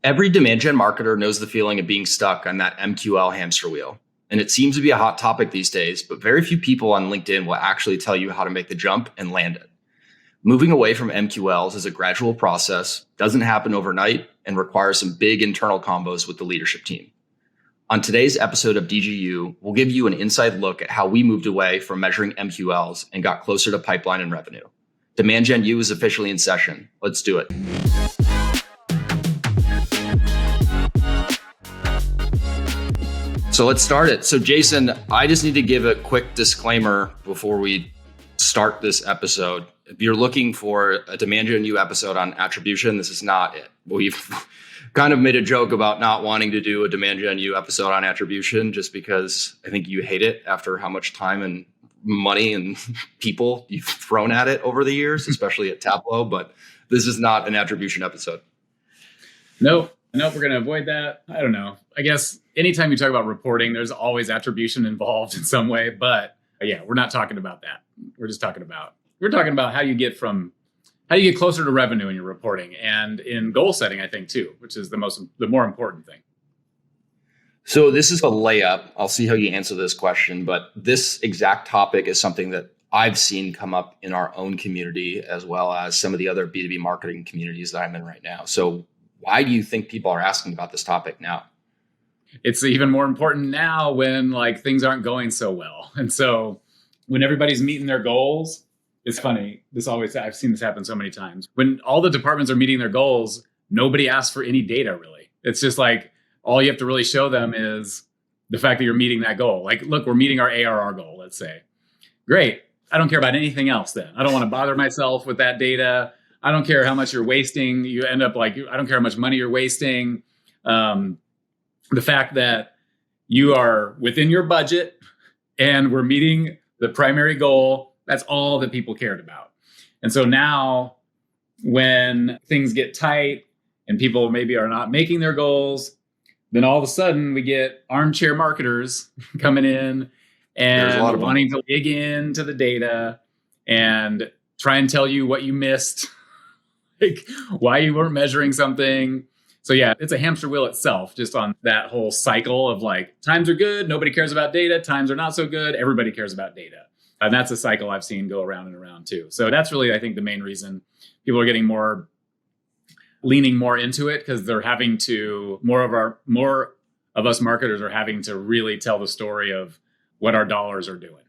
Every demand gen marketer knows the feeling of being stuck on that MQL hamster wheel. And it seems to be a hot topic these days, but very few people on LinkedIn will actually tell you how to make the jump and land it. Moving away from MQLs is a gradual process, doesn't happen overnight, and requires some big internal combos with the leadership team. On today's episode of DGU, we'll give you an inside look at how we moved away from measuring MQLs and got closer to pipeline and revenue. Demand Gen U is officially in session. Let's do it. So let's start it. So Jason, I just need to give a quick disclaimer before we start this episode. If you're looking for a Demand Gen U episode on attribution, this is not it. We've kind of made a joke about not wanting to do a Demand Gen U episode on attribution just because I think you hate it after how much time and money and people you've thrown at it over the years, especially at Tableau. But this is not an attribution episode. Nope, we're going to avoid that. I don't know. I guess anytime you talk about reporting, there's always attribution involved in some way. But yeah, we're not talking about that. We're talking about how you get closer to revenue in your reporting and in goal setting, I think, too, which is the more important thing. So this is a layup. I'll see how you answer this question, but this exact topic is something that I've seen come up in our own community as well as some of the other B2B marketing communities that I'm in right now. So why do you think people are asking about this topic now? It's even more important now when things aren't going so well. And so when everybody's meeting their goals, it's funny. I've seen this happen so many times. When all the departments are meeting their goals, nobody asks for any data really. It's just all you have to really show them is the fact that you're meeting that goal. Look, we're meeting our ARR goal, let's say. Great. I don't care about anything else then. I don't want to bother myself with that data. I don't care how much you're wasting. You end up I don't care how much money you're wasting. The fact that you are within your budget and we're meeting the primary goal, that's all that people cared about. And so now when things get tight and people maybe are not making their goals, then all of a sudden we get armchair marketers coming in and wanting to dig into the data and try and tell you what you missed, why you weren't measuring something. So yeah, it's a hamster wheel itself, just on that whole cycle of times are good, nobody cares about data. Times are not so good, everybody cares about data. And that's a cycle I've seen go around and around too. So that's really, I think, the main reason people are getting leaning more into it, because they're having to, more of us marketers are having to really tell the story of what our dollars are doing.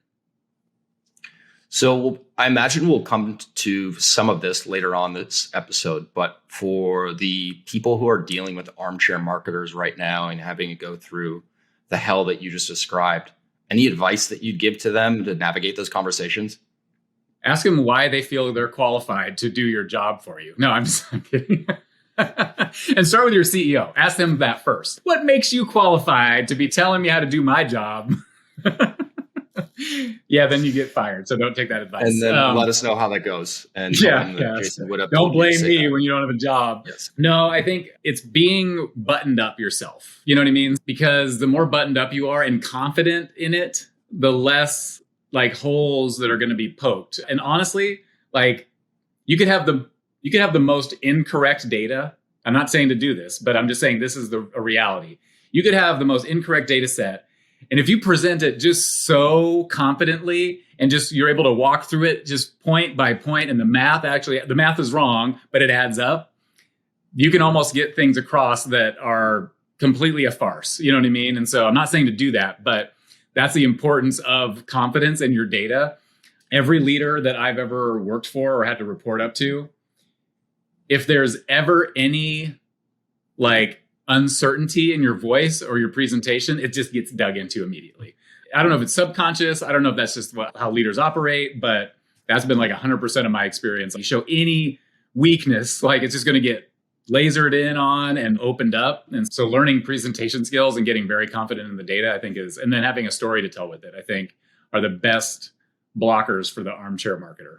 So I imagine we'll come to some of this later on this episode, but for the people who are dealing with armchair marketers right now and having to go through the hell that you just described, any advice that you'd give to them to navigate those conversations? Ask them why they feel they're qualified to do your job for you. No, I'm just kidding. And start with your CEO. Ask them that first. What makes you qualified to be telling me how to do my job? Yeah, then you get fired. So don't take that advice. And then let us know how that goes. And Jason would have don't blame me when you don't have a job. Yes. No, I think it's being buttoned up yourself. You know what I mean? Because the more buttoned up you are and confident in it, the less holes that are going to be poked. And honestly, you could have the most incorrect data. I'm not saying to do this, but I'm just saying this is a reality. You could have the most incorrect data set. And if you present it just so confidently and just you're able to walk through it just point by point, and the math is wrong, but it adds up, you can almost get things across that are completely a farce. You know what I mean? And so I'm not saying to do that, but that's the importance of confidence in your data. Every leader that I've ever worked for or had to report up to, if there's ever any uncertainty in your voice or your presentation, it just gets dug into immediately. I don't know if it's subconscious. I don't know if that's just how leaders operate, but that's been 100% of my experience. You show any weakness, it's just going to get lasered in on and opened up. And so learning presentation skills and getting very confident in the data, I think and then having a story to tell with it, I think are the best blockers for the armchair marketer.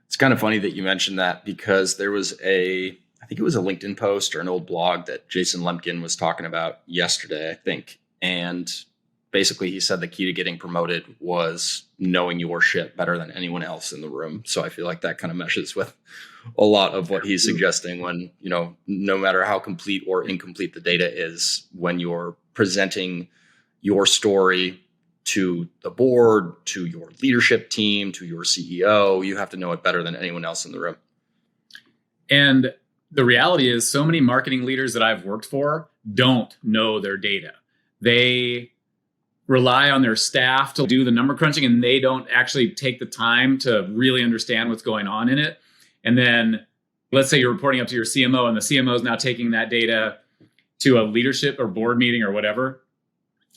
It's kind of funny that you mentioned that, because there was I think it was a LinkedIn post or an old blog that Jason Lemkin was talking about yesterday, I think. And basically he said the key to getting promoted was knowing your shit better than anyone else in the room. So I feel like that kind of meshes with a lot of what he's suggesting when, no matter how complete or incomplete the data is, when you're presenting your story to the board, to your leadership team, to your CEO, you have to know it better than anyone else in the room. And the reality is so many marketing leaders that I've worked for don't know their data. They rely on their staff to do the number crunching, and they don't actually take the time to really understand what's going on in it. And then let's say you're reporting up to your CMO, and the CMO is now taking that data to a leadership or board meeting or whatever.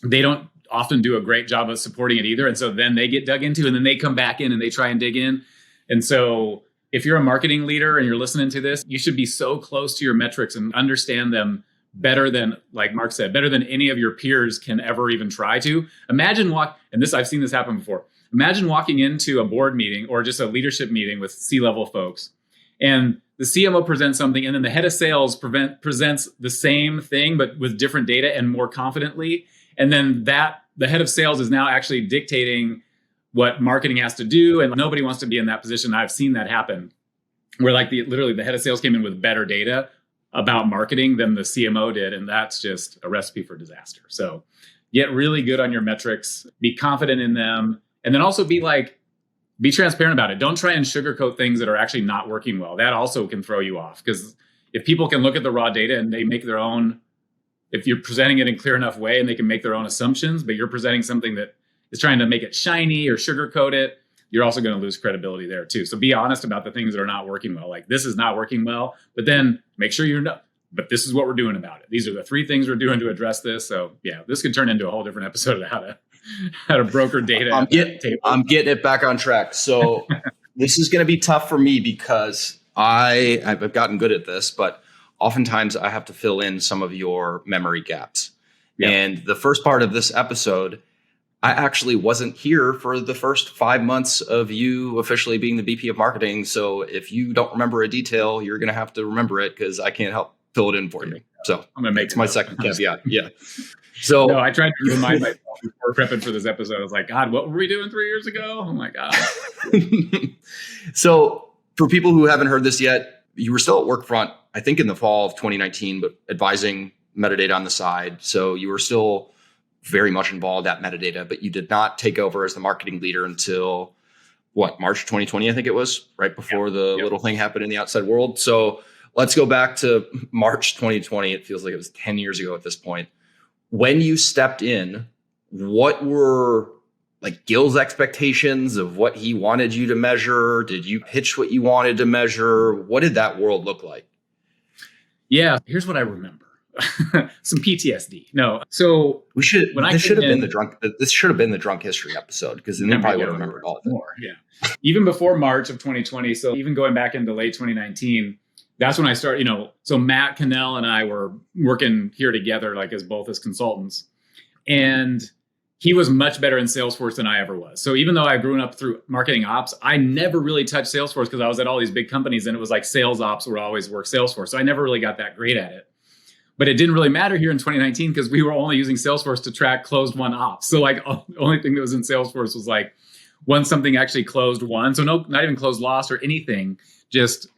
They don't often do a great job of supporting it either. And so then they get dug into, and then they come back in and they try and dig in. And so if you're a marketing leader and you're listening to this, you should be so close to your metrics and understand them better than, like Mark said, better than any of your peers can ever even try to. Imagine I've seen this happen before. Imagine walking into a board meeting or just a leadership meeting with C-level folks, and the CMO presents something, and then the head of sales presents the same thing, but with different data and more confidently. And then the head of sales is now actually dictating what marketing has to do. And nobody wants to be in that position. I've seen that happen where literally the head of sales came in with better data about marketing than the CMO did. And that's just a recipe for disaster. So get really good on your metrics, be confident in them, and then also be transparent about it. Don't try and sugarcoat things that are actually not working well. That also can throw you off, because if people can look at the raw data and they make their own, if you're presenting it in a clear enough way and they can make their own assumptions, but you're presenting something that is trying to make it shiny or sugarcoat it, you're also going to lose credibility there too. So be honest about the things that are not working well. Like, this is not working well, but then make sure but this is what we're doing about it. These are the 3 things we're doing to address this. So yeah, this could turn into a whole different episode of how to broker data. I'm getting it back on track. So this is going to be tough for me because I've gotten good at this, but oftentimes I have to fill in some of your memory gaps. Yep. And the first part of this episode, I actually wasn't here for the first 5 months of you officially being the VP of marketing. So if you don't remember a detail, you're going to have to remember it because I can't help fill it in for you. So I'm going to make it's my second caveat. Yeah. So no, I tried to remind myself before prepping for this episode. I was like, God, what were we doing 3 years ago? Oh my God. So for people who haven't heard this yet, you were still at Workfront, I think in the fall of 2019, but advising Metadata on the side. So you were still very much involved at Metadata, but you did not take over as the marketing leader until March 2020, I think it was, right before the little thing happened in the outside world. So let's go back to March 2020. It feels like it was 10 years ago at this point. When you stepped in, what were Gil's expectations of what he wanted you to measure? Did you pitch what you wanted to measure? What did that world look like? Yeah, here's what I remember. Some PTSD. No, so this should have been the drunk history episode, because then they probably would have remembered all of it. More, yeah. Even before March of 2020, so even going back into late 2019, that's when I started. So Matt Cannell and I were working here together, as consultants, and he was much better in Salesforce than I ever was. So even though I grew up through marketing ops, I never really touched Salesforce because I was at all these big companies, and it was like sales ops would always work Salesforce. So I never really got that great at it. But it didn't really matter here in 2019 because we were only using Salesforce to track closed won ops. So the only thing that was in Salesforce was when something actually closed won. So not even closed loss or anything, just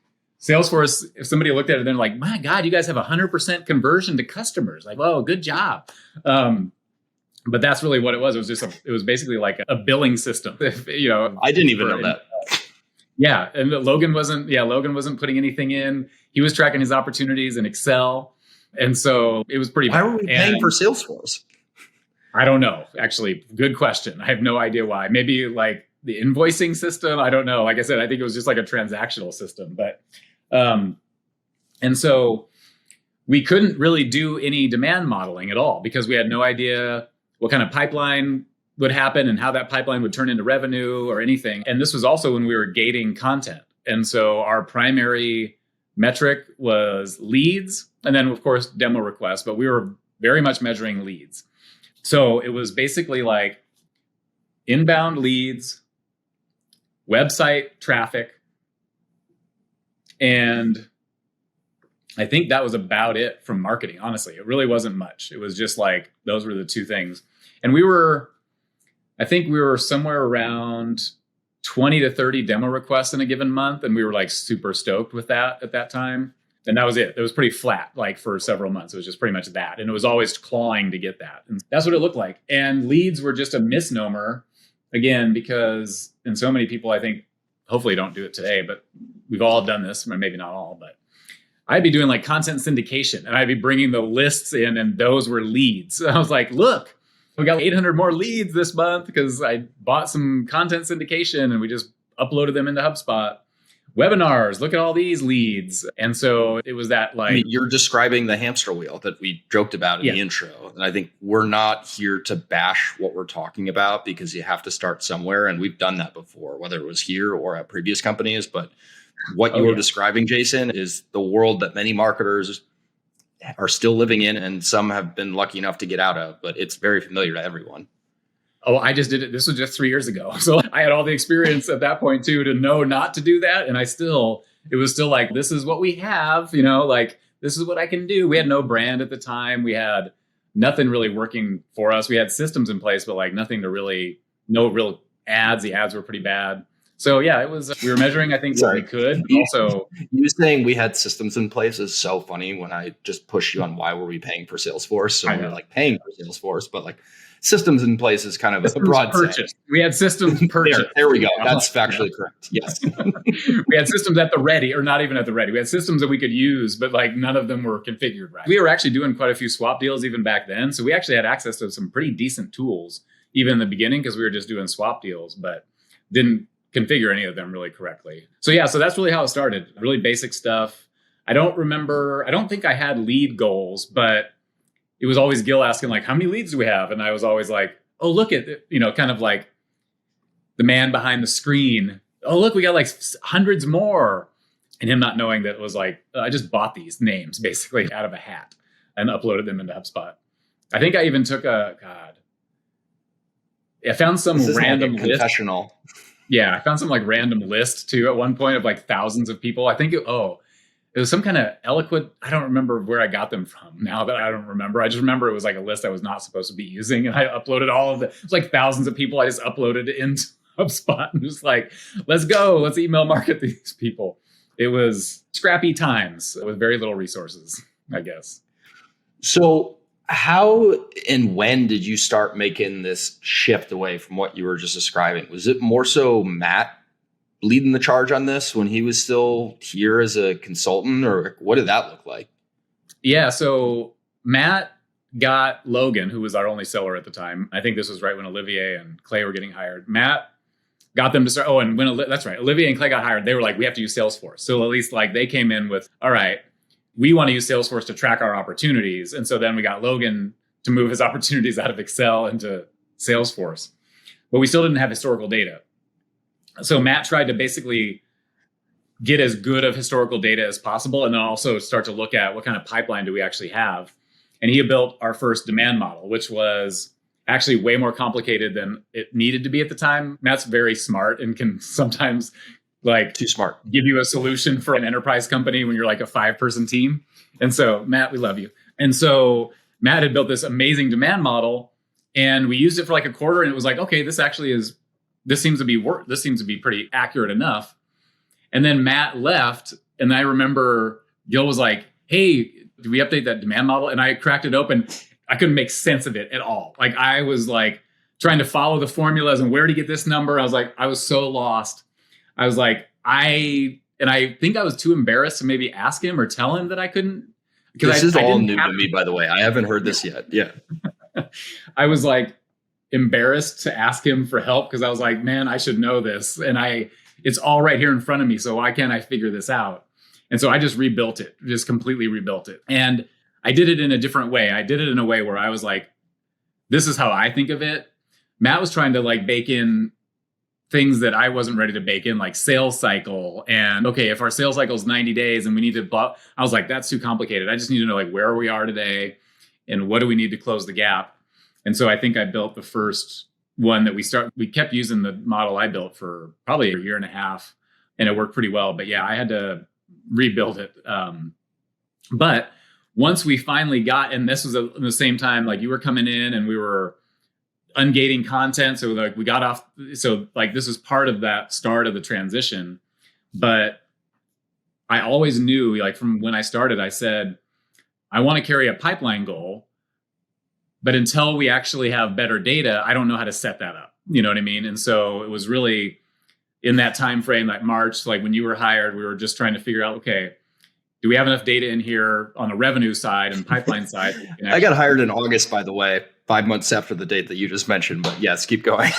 Salesforce. If somebody looked at it, they're like, my God, you guys have 100% conversion to customers. Oh, good job. But that's really what it was. It was basically like a billing system. I didn't even know that. Yeah. And Logan wasn't putting anything in. He was tracking his opportunities in Excel. And so it was pretty bad. Why were we paying for Salesforce? I don't know. Actually, good question. I have no idea why. Maybe the invoicing system. I don't know. Like I said, I think it was just a transactional system. But and so we couldn't really do any demand modeling at all because we had no idea what kind of pipeline would happen and how that pipeline would turn into revenue or anything. And this was also when we were gating content. And so our primary metric was leads, and then of course demo requests, but we were very much measuring leads. So it was basically inbound leads, website traffic, and I think that was about it from marketing. Honestly, it really wasn't much. It was just those were the 2 things. And I think we were somewhere around 20 to 30 demo requests in a given month. And we were like super stoked with that at that time. And that was it. It was pretty flat, like for several months. It was just pretty much that. And it was always clawing to get that. And that's what it looked like. And leads were just a misnomer, again, because, and so many people, I think, hopefully don't do it today, but we've all done this, maybe not all, but I'd be doing like content syndication and I'd be bringing the lists in and those were leads. I was like, look, we got 800 more leads this month because I bought some content syndication and we just uploaded them into HubSpot. Webinars, look at all these leads. And so it was that like... I mean, you're describing the hamster wheel that we joked about in the intro. And I think we're not here to bash what we're talking about because you have to start somewhere. And we've done that before, whether it was here or at previous companies. But what you're describing, Jason, is the world that many marketers are still living in and some have been lucky enough to get out of. But it's very familiar to everyone. Oh, I just did it. This was just 3 years ago. So I had all the experience at that point too, to know not to do that. And it was still like, this is what we have, like, this is what I can do. We had no brand at the time. We had nothing really working for us. We had systems in place, but like nothing to really, no real ads. The ads were pretty bad. So yeah, it was, we were measuring, I think, what we could. Also, you saying we had systems in place is so funny when I just push you on why were we paying for Salesforce. So we're like paying for Salesforce, but like, systems in place is kind of a broad purchase. We had systems purchased. There we go. That's factually correct. Yes. We had systems at the ready, or not even at the ready. We had systems that we could use, but like none of them were configured right. We were actually doing quite a few swap deals even back then. So we actually had access to some pretty decent tools, even in the beginning, because we were just doing swap deals, but didn't configure any of them really correctly. So yeah, so that's really how it started. Really basic stuff. I don't think I had lead goals, but it was always Gil asking like, how many leads do we have? And I was always like, oh, look at it, kind of like the man behind the screen. Oh, look, we got like hundreds more. And him not knowing that it was like, I just bought these names basically out of a hat and uploaded them into HubSpot. I think I even took I found some random like confessional. Yeah, I found some like random list too at one point of like thousands of people. I think it was some kind of eloquent, I don't remember where I got them from now that I don't remember. I just remember it was like a list I was not supposed to be using. And I uploaded all of it. It was like thousands of people. I just uploaded it into HubSpot and just like, let's go. Let's email market these people. It was scrappy times with very little resources, I guess. So how and when did you start making this shift away from what you were just describing? Was it more so Matt leading the charge on this when he was still here as a consultant, or what did that look like? Yeah, so Matt got Logan, who was our only seller at the time. I think this was right when Olivier and Clay were getting hired. Matt got them to start. Oh, and that's right. Olivier and Clay got hired. They were like, we have to use Salesforce. So at least like they came in with, all right, we want to use Salesforce to track our opportunities. And so then we got Logan to move his opportunities out of Excel into Salesforce. But we still didn't have historical data. So Matt tried to basically get as good of historical data as possible and then also start to look at what kind of pipeline do we actually have. And he built our first demand model, which was actually way more complicated than it needed to be at the time. Matt's very smart and can sometimes like too smart give you a solution for an enterprise company when you're like a 5-person team. And so Matt, we love you. And so Matt had built this amazing demand model and we used it for like a quarter and it was like, okay, this seems to be pretty accurate enough. And then Matt left. And I remember Gil was like, hey, did we update that demand model? And I cracked it open. I couldn't make sense of it at all. Like I was like trying to follow the formulas and where to get this number. I was so lost. I was like, I think I was too embarrassed to maybe ask him or tell him that I couldn't. This is all new to me, by the way. I haven't heard this yet. Yeah. I was like, embarrassed to ask him for help because I was like, man, I should know this. And it's all right here in front of me. So why can't I figure this out? And so I just completely rebuilt it. And I did it in a different way. I did it in a way where I was like, this is how I think of it. Matt was trying to like bake in things that I wasn't ready to bake in, like sales cycle. And okay, if our sales cycle is 90 days and we need to, I was like, that's too complicated. I just need to know like where we are today and what do we need to close the gap. And so I think I built the first one that we kept using the model I built for probably a year and a half and it worked pretty well. But yeah, I had to rebuild it. But once we finally got, and this was the same time, like you were coming in and we were ungating content. So like we got off. So like this is part of that start of the transition. But I always knew, like from when I started, I said, I want to carry a pipeline goal, but until we actually have better data, I don't know how to set that up. You know what I mean? And so it was really in that time frame, like March, like when you were hired, we were just trying to figure out, okay, do we have enough data in here on the revenue side and pipeline side? I got hired in August, by the way, 5 months after the date that you just mentioned. But yes, keep going.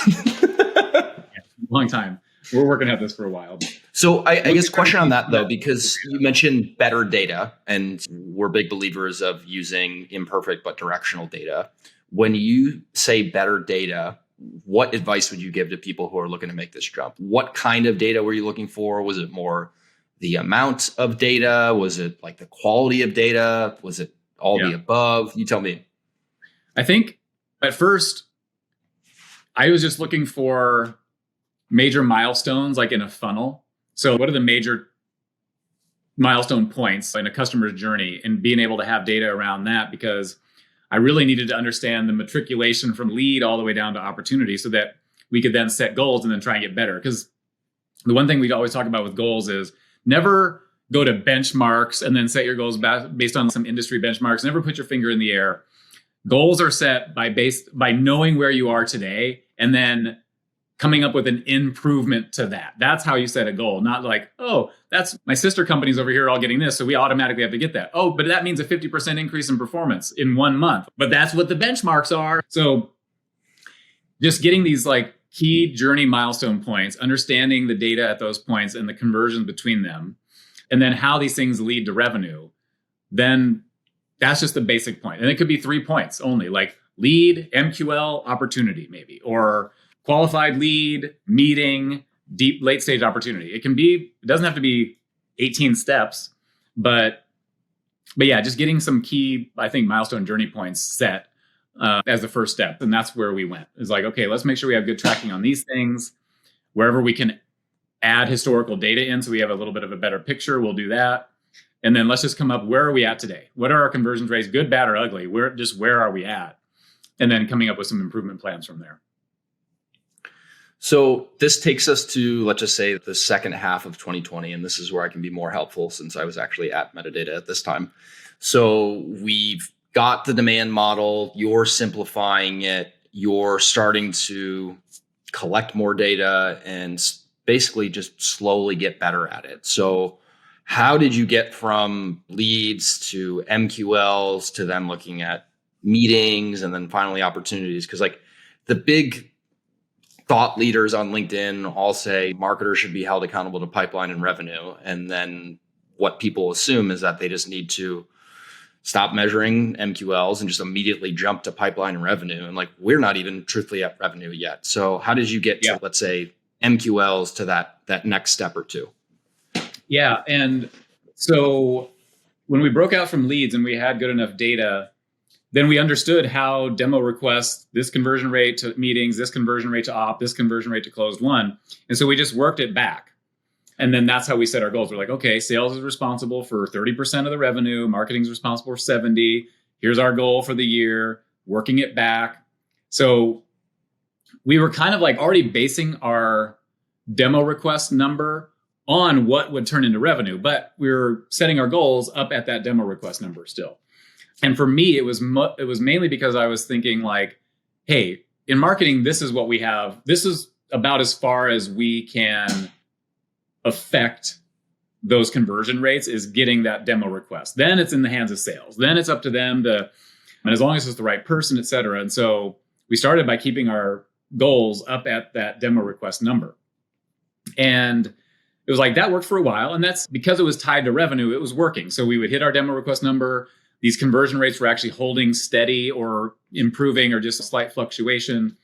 Long time. We're working at this for a while. So I guess question on that, though, because you mentioned better data, and we're big believers of using imperfect but directional data. When you say better data, what advice would you give to people who are looking to make this jump? What kind of data were you looking for? Was it more the amount of data? Was it like the quality of data? Was it all the above? You tell me. I think at first I was just looking for major milestones, like in a funnel. So what are the major milestone points in a customer's journey, and being able to have data around that, because I really needed to understand the matriculation from lead all the way down to opportunity so that we could then set goals and then try and get better. Because the one thing we always talk about with goals is never go to benchmarks and then set your goals based on some industry benchmarks. Never put your finger in the air. Goals are set by knowing where you are today and then coming up with an improvement to that. That's how you set a goal. Not like, oh, that's my sister companies over here all getting this, so we automatically have to get that. Oh, but that means a 50% increase in performance in 1 month. But that's what the benchmarks are. So just getting these like key journey milestone points, understanding the data at those points and the conversions between them, and then how these things lead to revenue, then that's just the basic point. And it could be 3 points only, like lead, MQL, opportunity maybe, or qualified lead, meeting, deep late stage opportunity. It doesn't have to be 18 steps, but yeah, just getting some key, I think, milestone journey points set as the first step. And that's where we went. It's like, okay, let's make sure we have good tracking on these things. Wherever we can add historical data in so we have a little bit of a better picture, we'll do that. And then let's just come up, where are we at today? What are our conversion rates, good, bad, or ugly? Where are we at? And then coming up with some improvement plans from there. So this takes us to, let's just say, the second half of 2020. And this is where I can be more helpful since I was actually at Metadata at this time. So we've got the demand model, you're simplifying it, you're starting to collect more data and basically just slowly get better at it. So how did you get from leads to MQLs to then looking at meetings and then finally opportunities? Because like the big thought leaders on LinkedIn all say marketers should be held accountable to pipeline and revenue. And then what people assume is that they just need to stop measuring MQLs and just immediately jump to pipeline and revenue. And like, we're not even truthfully at revenue yet. So how did you get to, let's say, MQLs to that next step or two? Yeah. And so when we broke out from leads and we had good enough data, then we understood how demo requests, this conversion rate to meetings, this conversion rate to op, this conversion rate to closed won. And so we just worked it back. And then that's how we set our goals. We're like, okay, sales is responsible for 30% of the revenue. Marketing is responsible for 70. Here's our goal for the year, working it back. So we were kind of like already basing our demo request number on what would turn into revenue, but we were setting our goals up at that demo request number still. And for me, it was mainly because I was thinking like, hey, in marketing, this is what we have. This is about as far as we can affect those conversion rates, is getting that demo request. Then it's in the hands of sales. Then it's up to them and as long as it's the right person, et cetera. And so we started by keeping our goals up at that demo request number. And it was like that worked for a while. And that's because it was tied to revenue, it was working. So we would hit our demo request number. These conversion rates were actually holding steady or improving or just a slight fluctuation.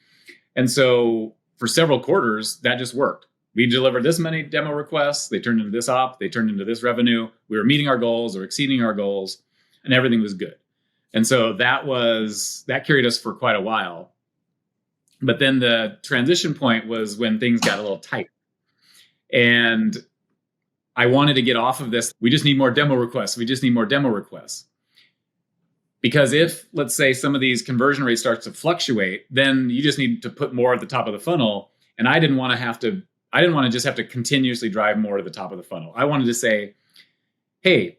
And so for several quarters, that just worked. We delivered this many demo requests. They turned into this op. They turned into this revenue. We were meeting our goals or exceeding our goals, and everything was good. And so that carried us for quite a while. But then the transition point was when things got a little tight. And I wanted to get off of this. We just need more demo requests. We just need more demo requests. Because if, let's say, some of these conversion rates start to fluctuate, then you just need to put more at the top of the funnel. And I didn't want to just have to continuously drive more to the top of the funnel. I wanted to say, hey,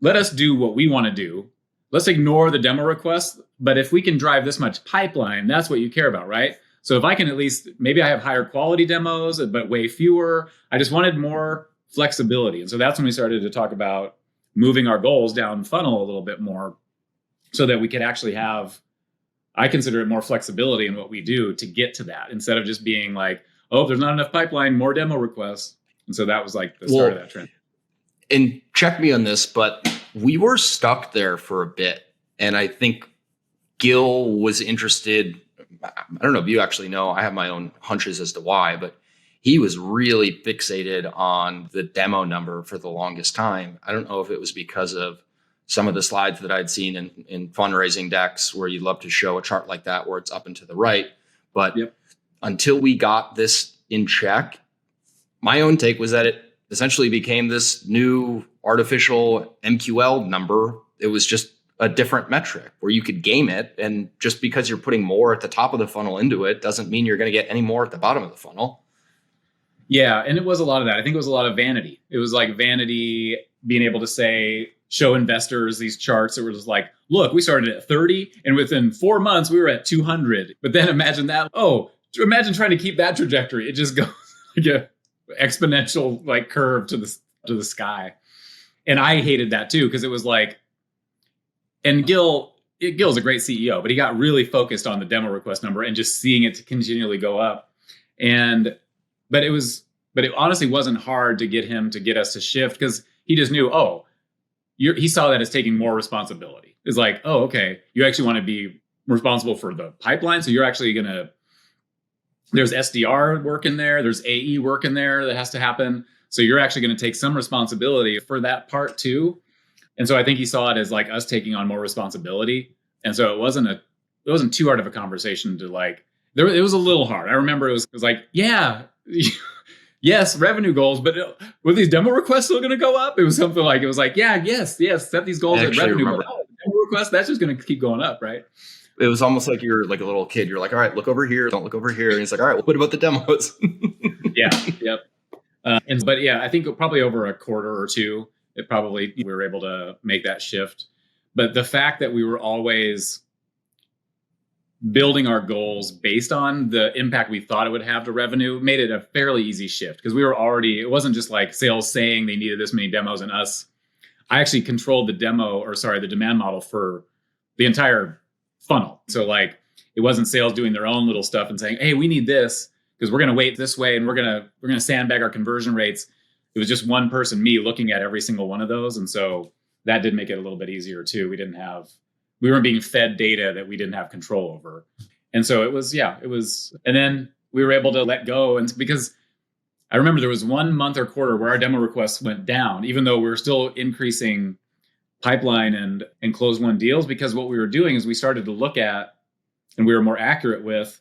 let us do what we want to do. Let's ignore the demo requests. But if we can drive this much pipeline, that's what you care about, right? So if I can at least, maybe I have higher quality demos, but way fewer. I just wanted more flexibility. And so that's when we started to talk about moving our goals down funnel a little bit more so that we could actually have, I consider it more flexibility in what we do to get to that instead of just being like, oh, if there's not enough pipeline, more demo requests. And so that was like the start of that trend. And check me on this, but we were stuck there for a bit. And I think Gil was interested. I don't know if you actually know, I have my own hunches as to why, but he was really fixated on the demo number for the longest time. I don't know if it was because of some of the slides that I'd seen in fundraising decks where you love to show a chart like that where it's up and to the right. But until we got this in check, my own take was that it essentially became this new artificial MQL number. It was just a different metric where you could game it. And just because you're putting more at the top of the funnel into it doesn't mean you're going to get any more at the bottom of the funnel. Yeah. And it was a lot of that. I think it was a lot of vanity. It was like vanity being able to show investors these charts that were just like, look, we started at 30 and within 4 months we were at 200. But then imagine that. Oh, imagine trying to keep that trajectory. It just goes like a exponential like curve to the sky. And I hated that too, because it was like, and Gil's a great CEO, but he got really focused on the demo request number and just seeing it to continually go up. But it honestly wasn't hard to get him to get us to shift because he just knew, he saw that as taking more responsibility. It's like, oh, okay, you actually want to be responsible for the pipeline. So you're actually there's SDR work in there. There's AE work in there that has to happen. So you're actually going to take some responsibility for that part too. And so I think he saw it as like us taking on more responsibility. And so it wasn't too hard of a conversation to like, it was a little hard. I remember it was like, yeah, yes, revenue goals, but were these demo requests still going to go up? It was something like, yes, set these goals at revenue. But demo requests, that's just going to keep going up, right? It was almost like you're like a little kid. You're like, all right, look over here. Don't look over here. And he's like, all right, well, what about the demos? Yep. But I think probably over a quarter or two, we were able to make that shift. But the fact that we were always building our goals based on the impact we thought it would have to revenue made it a fairly easy shift because it wasn't just like sales saying they needed this many demos and us. I actually controlled the demand model for the entire funnel. So like it wasn't sales doing their own little stuff and saying, hey, we need this because we're going to wait this way and we're going to sandbag our conversion rates. It was just one person, me, looking at every single one of those. And so that did make it a little bit easier too. We weren't being fed data that we didn't have control over. And so it was, and then we were able to let go. And because I remember there was 1 month or quarter where our demo requests went down, even though we were still increasing pipeline and close won deals, because what we were doing is we started to look at, and we were more accurate with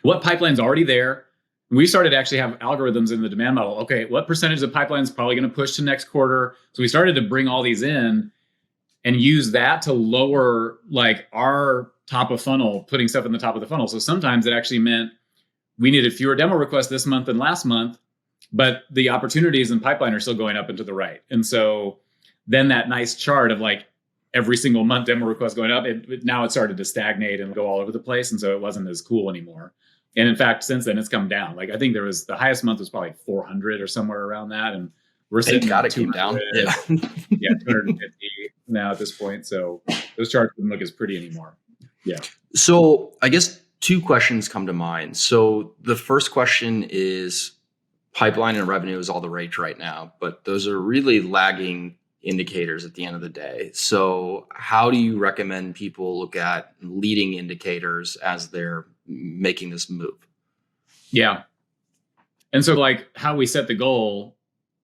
what pipeline's already there. We started to actually have algorithms in the demand model. Okay, what percentage of pipeline is probably going to push to next quarter? So we started to bring all these in and use that to lower like our top of funnel, putting stuff in the top of the funnel. So sometimes it actually meant we needed fewer demo requests this month than last month, but the opportunities in pipeline are still going up and to the right. And so then that nice chart of like every single month demo request going up, now it started to stagnate and go all over the place. And so it wasn't as cool anymore. And in fact, since then it's come down. Like I think the highest month was probably 400 or somewhere around that. And we're sitting at 200, yeah, 250 now at this point. So those charts don't look as pretty anymore. Yeah. So I guess two questions come to mind. So the first question is pipeline and revenue is all the rage right now, but those are really lagging indicators at the end of the day. So how do you recommend people look at leading indicators as they're making this move? Yeah. And so like how we set the goal,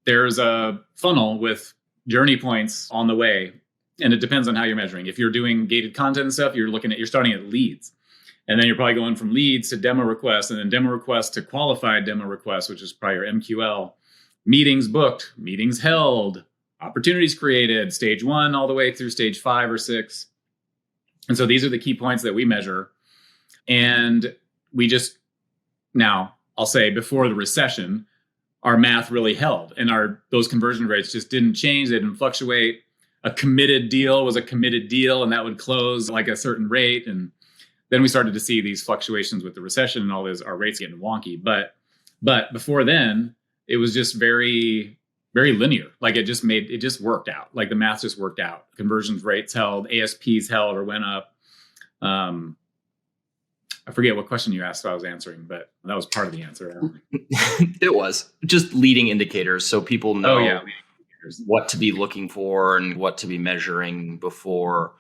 there's a funnel with journey points on the way. And it depends on how you're measuring. If you're doing gated content and stuff, you're starting at leads. And then you're probably going from leads to demo requests and then demo requests to qualified demo requests, which is probably your MQL. Meetings booked, meetings held, opportunities created, stage 1 all the way through stage 5 or 6. And so these are the key points that we measure. And we just, now I'll say before the recession, our math really held and those conversion rates just didn't change. They didn't fluctuate. A committed deal was a committed deal, and that would close like a certain rate. And then we started to see these fluctuations with the recession and all this, our rates getting wonky. But before then, it was just very, very linear. Like it just worked out. Like the math just worked out. Conversions rates held, ASPs held or went up. I forget what question you asked I was answering, but that was part of the answer. It was just leading indicators. So people know what to be looking for and what to be measuring before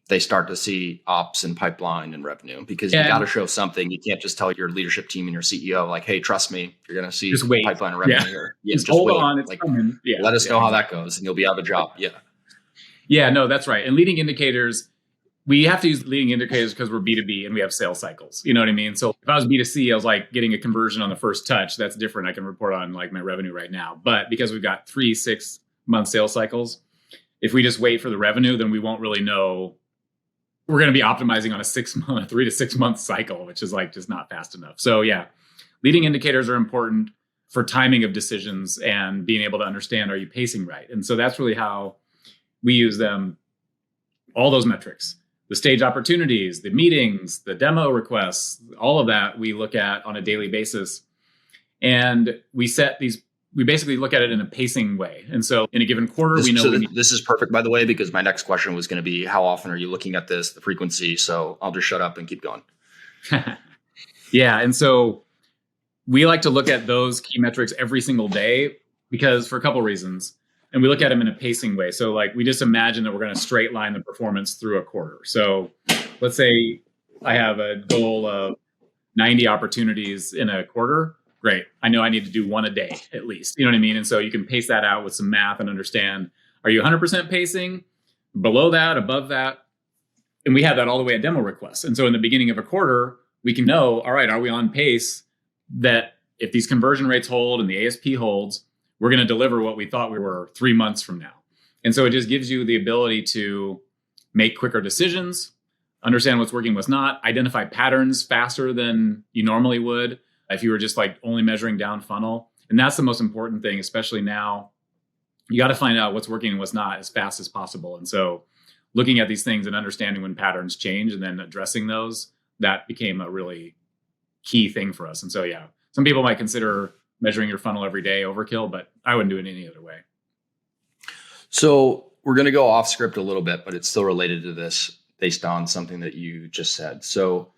they start to see ops and pipeline and revenue, because you got to show something. You can't just tell your leadership team and your CEO, like, hey, trust me, you're going to see pipeline and revenue here. Yeah, just hold wait. on. It's like, coming. Yeah, let us know how that goes and you'll be out of a job. Yeah. Yeah, no, that's right. And leading indicators, we have to use leading indicators because we're B2B and we have sales cycles. You know what I mean? So if I was B2C, I was like getting a conversion on the first touch. That's different. I can report on like my revenue right now. But because we've got 3-6 month sales cycles, if we just wait for the revenue, then we won't really know. We're going to be optimizing on a 3 to 6 month cycle, which is like just not fast enough. So yeah, leading indicators are important for timing of decisions and being able to understand, are you pacing right? And so that's really how we use them. All those metrics, the stage opportunities, the meetings, the demo requests, all of that we look at on a daily basis. And we basically look at it in a pacing way. And so in a given quarter, we know. This is perfect, by the way, because my next question was going to be, how often are you looking at this, the frequency? So I'll just shut up and keep going. Yeah. And so we like to look at those key metrics every single day because for a couple of reasons. And we look at them in a pacing way. So like we just imagine that we're going to straight line the performance through a quarter. So let's say I have a goal of 90 opportunities in a quarter. Great. I know I need to do one a day at least. You know what I mean? And so you can pace that out with some math and understand, are you 100% pacing? Below that, above that? And we have that all the way at demo requests. And so in the beginning of a quarter, we can know, all right, are we on pace that if these conversion rates hold and the ASP holds, we're going to deliver what we thought we were 3 months from now. And so it just gives you the ability to make quicker decisions, understand what's working, what's not, identify patterns faster than you normally would if you were just like only measuring down funnel. And that's the most important thing, especially now. You got to find out what's working and what's not as fast as possible. And so looking at these things and understanding when patterns change and then addressing those, that became a really key thing for us. And so, yeah, some people might consider measuring your funnel every day overkill, but I wouldn't do it any other way. So we're going to go off script a little bit, but it's still related to this based on something that you just said. So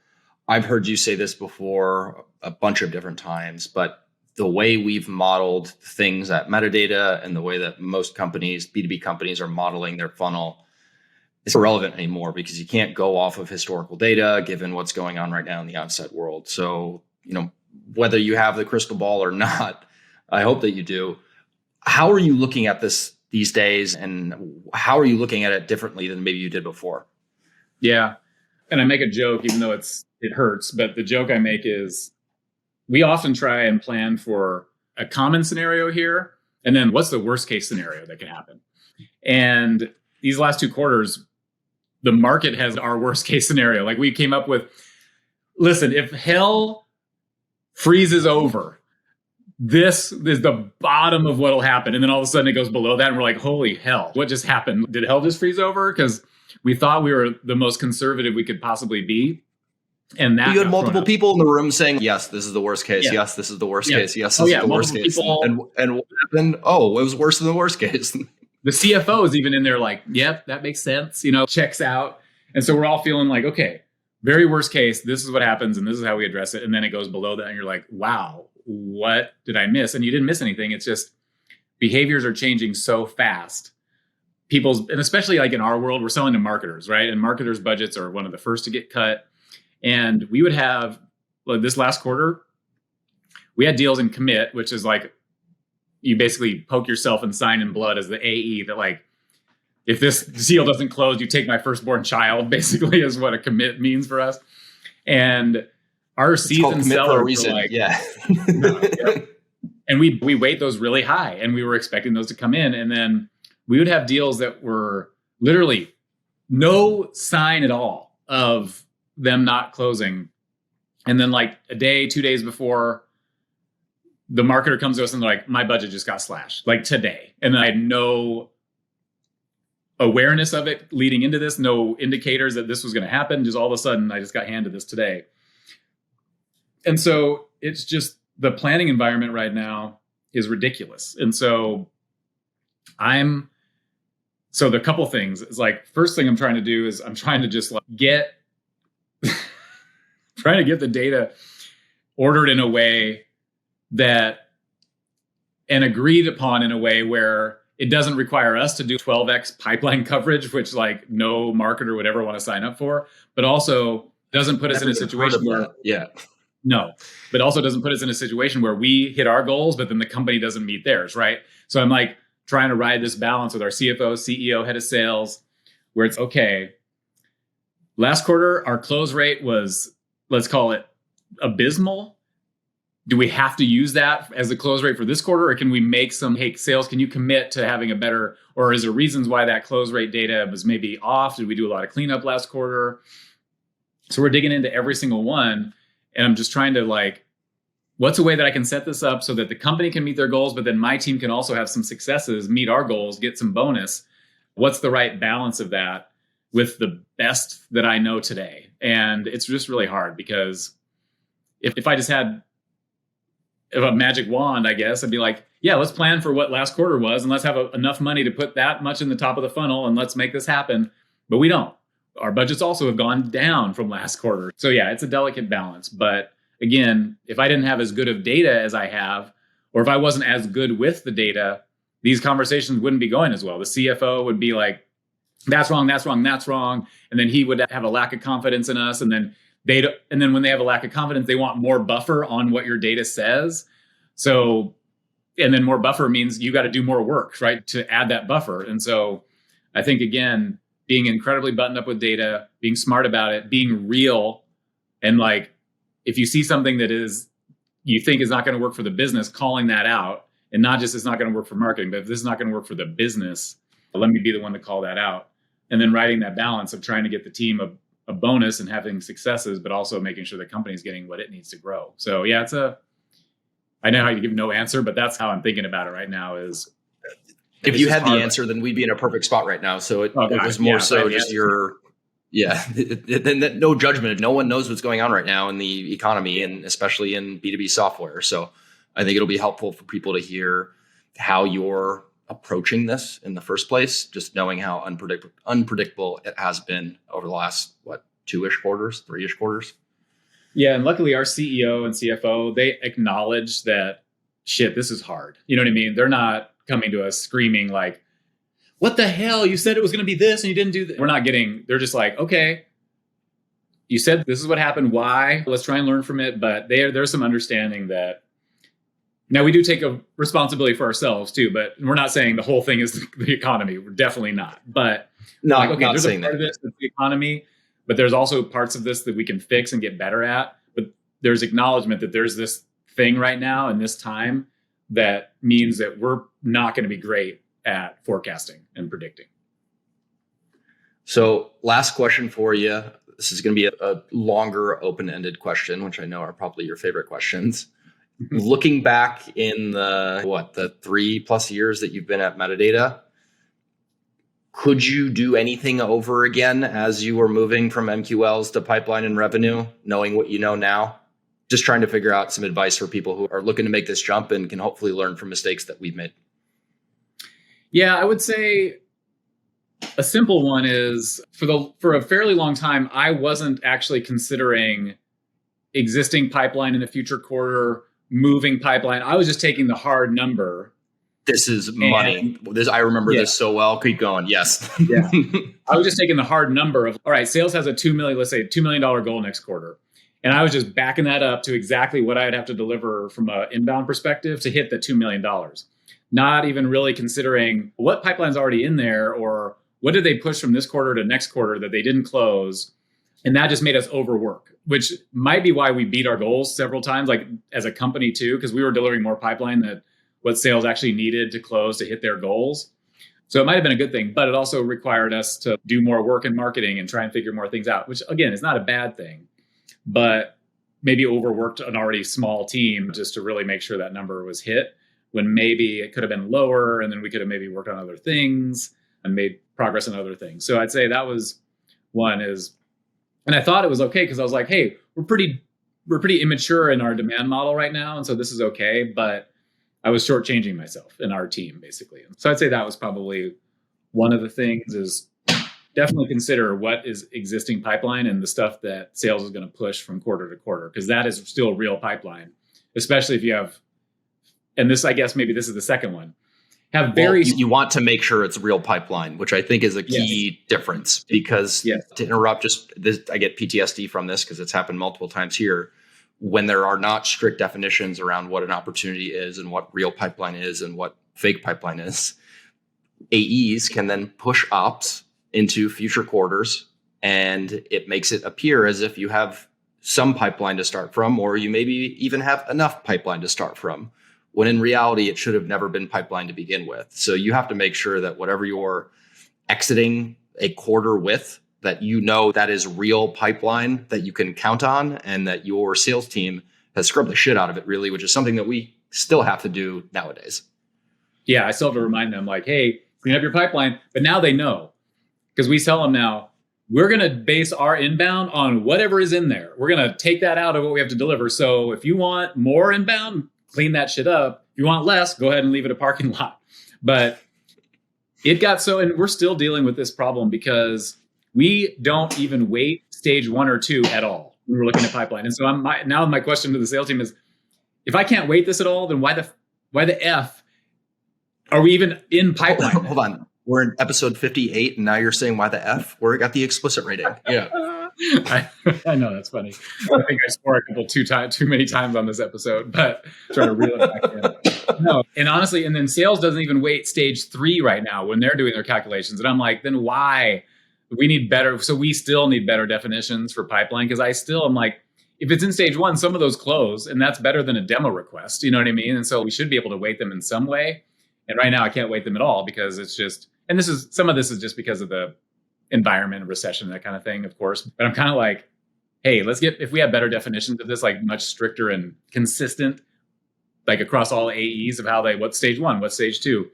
I've heard you say this before a bunch of different times, but the way we've modeled things at Metadata and the way that most companies, B2B companies, are modeling their funnel is irrelevant anymore because you can't go off of historical data given what's going on right now in the outside world. So, whether you have the crystal ball or not, I hope that you do. How are you looking at this these days, and how are you looking at it differently than maybe you did before? Yeah. And I make a joke, even though it hurts, but the joke I make is we often try and plan for a common scenario here. And then what's the worst case scenario that can happen? And these last 2 quarters, the market has our worst case scenario. Like we came up with, listen, if hell freezes over, this is the bottom of what'll happen. And then all of a sudden it goes below that. And we're like, holy hell, what just happened? Did hell just freeze over? Because we thought we were the most conservative we could possibly be. And that you had multiple people in the room saying, yes, this is the worst case. Yeah. Yes, this is the worst case. Yes, this is the worst case. And what happened? Oh, it was worse than the worst case. The CFO is even in there like, yep, that makes sense. Checks out. And so we're all feeling like, okay, very worst case, this is what happens and this is how we address it. And then it goes below that and you're like, wow, what did I miss? And you didn't miss anything. It's just behaviors are changing so fast. And especially like in our world, we're selling to marketers, right? And marketers' budgets are one of the first to get cut. And we would have, like this last quarter, we had deals in commit, which is like, you basically poke yourself and sign in blood as the AE that like, if this deal doesn't close, you take my firstborn child, basically is what a commit means for us. And our seasoned sellers were like, yeah. And we weight those really high and we were expecting those to come in. And then we would have deals that were literally no sign at all of them not closing. And then like a day, 2 days before, the marketer comes to us and they're like, my budget just got slashed, like today. And I had no awareness of it leading into this, no indicators that this was going to happen. Just all of a sudden, I just got handed this today. And so it's just the planning environment right now is ridiculous. And so so the couple things is like, first thing I'm trying to do is I'm trying to just like trying to get the data ordered in a way that and agreed upon in a way where it doesn't require us to do 12x pipeline coverage, which like no marketer would ever want to sign up for, but also doesn't put us in a situation where but also doesn't put us in a situation where we hit our goals, but then the company doesn't meet theirs, right? So I'm like trying to ride this balance with our CFO, CEO, head of sales, where it's okay. Last quarter, our close rate was, let's call it abysmal. Do we have to use that as a close rate for this quarter? Or can we make some, hey, sales, can you commit to having a better, or is there reasons why that close rate data was maybe off? Did we do a lot of cleanup last quarter? So we're digging into every single one. And I'm just trying to like, what's a way that I can set this up so that the company can meet their goals, but then my team can also have some successes, meet our goals, get some bonus. What's the right balance of that with the best that I know today? And it's just really hard because if I just had a magic wand, I guess, I'd be like, yeah, let's plan for what last quarter was and let's have enough money to put that much in the top of the funnel and let's make this happen. But we don't. Our budgets also have gone down from last quarter. So yeah, it's a delicate balance. But again, if I didn't have as good of data as I have, or if I wasn't as good with the data, these conversations wouldn't be going as well. The CFO would be like, that's wrong, that's wrong, that's wrong. And then he would have a lack of confidence in us. And then when they have a lack of confidence, they want more buffer on what your data says. So, and then more buffer means you got to do more work, right, to add that buffer. And so I think, again, being incredibly buttoned up with data, being smart about it, being real, and like, if you see something that you think is not going to work for the business, calling that out, and not just it's not going to work for marketing, but if this is not going to work for the business, let me be the one to call that out. And then writing that balance of trying to get the team a bonus and having successes, but also making sure the company's getting what it needs to grow. So yeah, I know how you give no answer, but that's how I'm thinking about it right now is. If you had the answer, then we'd be in a perfect spot right now. So it was more so just no judgment. No one knows what's going on right now in the economy and especially in B2B software. So I think it'll be helpful for people to hear how you're approaching this in the first place, just knowing how unpredictable it has been over the last, 2-ish quarters, 3-ish quarters. Yeah. And luckily our CEO and CFO, they acknowledge that shit, this is hard. You know what I mean? They're not coming to us screaming like, what the hell? You said it was going to be this and you didn't do that. They're just like, okay, you said this is what happened. Why? Let's try and learn from it. But there's some understanding that now we do take a responsibility for ourselves too, but we're not saying the whole thing is the economy. We're definitely not. But there's a part of this that's the economy, but there's also parts of this that we can fix and get better at. But there's acknowledgement that there's this thing right now in this time that means that we're not going to be great at forecasting and predicting. So last question for you. This is going to be a longer open-ended question, which I know are probably your favorite questions. Looking back in the 3+ years that you've been at Metadata, could you do anything over again as you were moving from MQLs to pipeline and revenue, knowing what you know now? Just trying to figure out some advice for people who are looking to make this jump and can hopefully learn from mistakes that we've made. Yeah, I would say a simple one is for a fairly long time, I wasn't actually considering existing pipeline in the future quarter, moving pipeline. I was just taking the hard number. This is money. I remember this so well. Keep going. Yes. Yeah. I was just taking the hard number of, all right, sales has let's say $2 million goal next quarter. And I was just backing that up to exactly what I'd have to deliver from an inbound perspective to hit the $2 million. Not even really considering what pipeline's already in there or what did they push from this quarter to next quarter that they didn't close. And that just made us overwork, which might be why we beat our goals several times, like as a company too, because we were delivering more pipeline than what sales actually needed to close to hit their goals. So it might have been a good thing, but it also required us to do more work in marketing and try and figure more things out, which again is not a bad thing, but maybe overworked an already small team just to really make sure that number was hit, when maybe it could have been lower, and then we could have maybe worked on other things and made progress on other things. So I'd say that was one is, and I thought it was okay because I was like, hey, we're pretty immature in our demand model right now, and so this is okay, but I was shortchanging myself in our team, basically. So I'd say that was probably one of the things is definitely consider what is existing pipeline and the stuff that sales is going to push from quarter to quarter, because that is still real pipeline, especially if you have, and this, I guess maybe this is the second one, have very... Well, you want to make sure it's real pipeline, which I think is a key difference, because to interrupt, just this, I get PTSD from this because it's happened multiple times here. When there are not strict definitions around what an opportunity is and what real pipeline is and what fake pipeline is, AEs can then push ops into future quarters, and it makes it appear as if you have some pipeline to start from, or you maybe even have enough pipeline to start from, when in reality, it should have never been pipeline to begin with. So you have to make sure that whatever you're exiting a quarter with, that you know that is real pipeline that you can count on, and that your sales team has scrubbed the shit out of it, really, which is something that we still have to do nowadays. Yeah, I still have to remind them, like, hey, clean up your pipeline. But now they know, because we tell them now, we're going to base our inbound on whatever is in there. We're going to take that out of what we have to deliver. So if you want more inbound, clean that shit up. If you want less, go ahead and leave it a parking lot. But it got so, and we're still dealing with this problem because we don't even weight stage 1 or 2 at all when we're looking at pipeline. And so now my question to the sales team is, if I can't weight this at all, then why the F are we even in pipeline? Hold on. We're in episode 58, and now you're saying why the F? We got the explicit rating. Yeah. I know, that's funny. I think I swore a couple too many times on this episode, but try to reel it back in. No, and honestly, and then sales doesn't even weight stage 3 right now when they're doing their calculations. And I'm like, then why? We need better. So we still need better definitions for pipeline, because I still am like, if it's in stage 1, some of those close, and that's better than a demo request. You know what I mean? And so we should be able to weight them in some way. And right now I can't weight them at all, because it's just, and some of this is just because of the environment, recession, that kind of thing, of course. But I'm kind of like, hey, if we have better definitions of this, like much stricter and consistent, like across all AEs of what's stage 1, what's stage 2,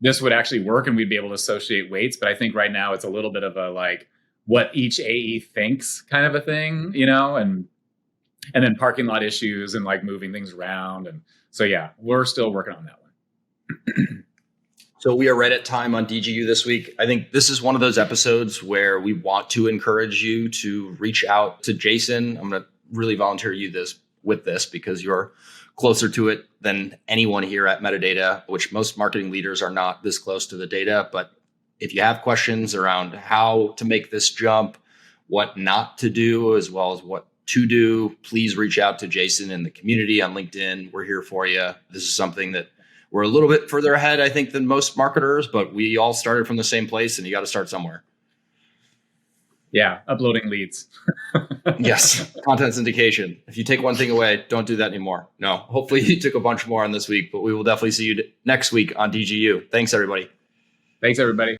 this would actually work, and we'd be able to associate weights. But I think right now it's a little bit of a like what each AE thinks kind of a thing, and then parking lot issues and like moving things around. And so, yeah, we're still working on that one. So we are right at time on DGU this week. I think this is one of those episodes where we want to encourage you to reach out to Jason. I'm going to really volunteer you with this because you're closer to it than anyone here at Metadata, which most marketing leaders are not this close to the data. But if you have questions around how to make this jump, what not to do, as well as what to do, please reach out to Jason in the community on LinkedIn. We're here for you. This is something that we're a little bit further ahead, I think, than most marketers, but we all started from the same place, and you got to start somewhere. Yeah, uploading leads. Yes, content syndication. If you take one thing away, don't do that anymore. No, hopefully you took a bunch more on this week, but we will definitely see you next week on DGU. Thanks, everybody. Thanks, everybody.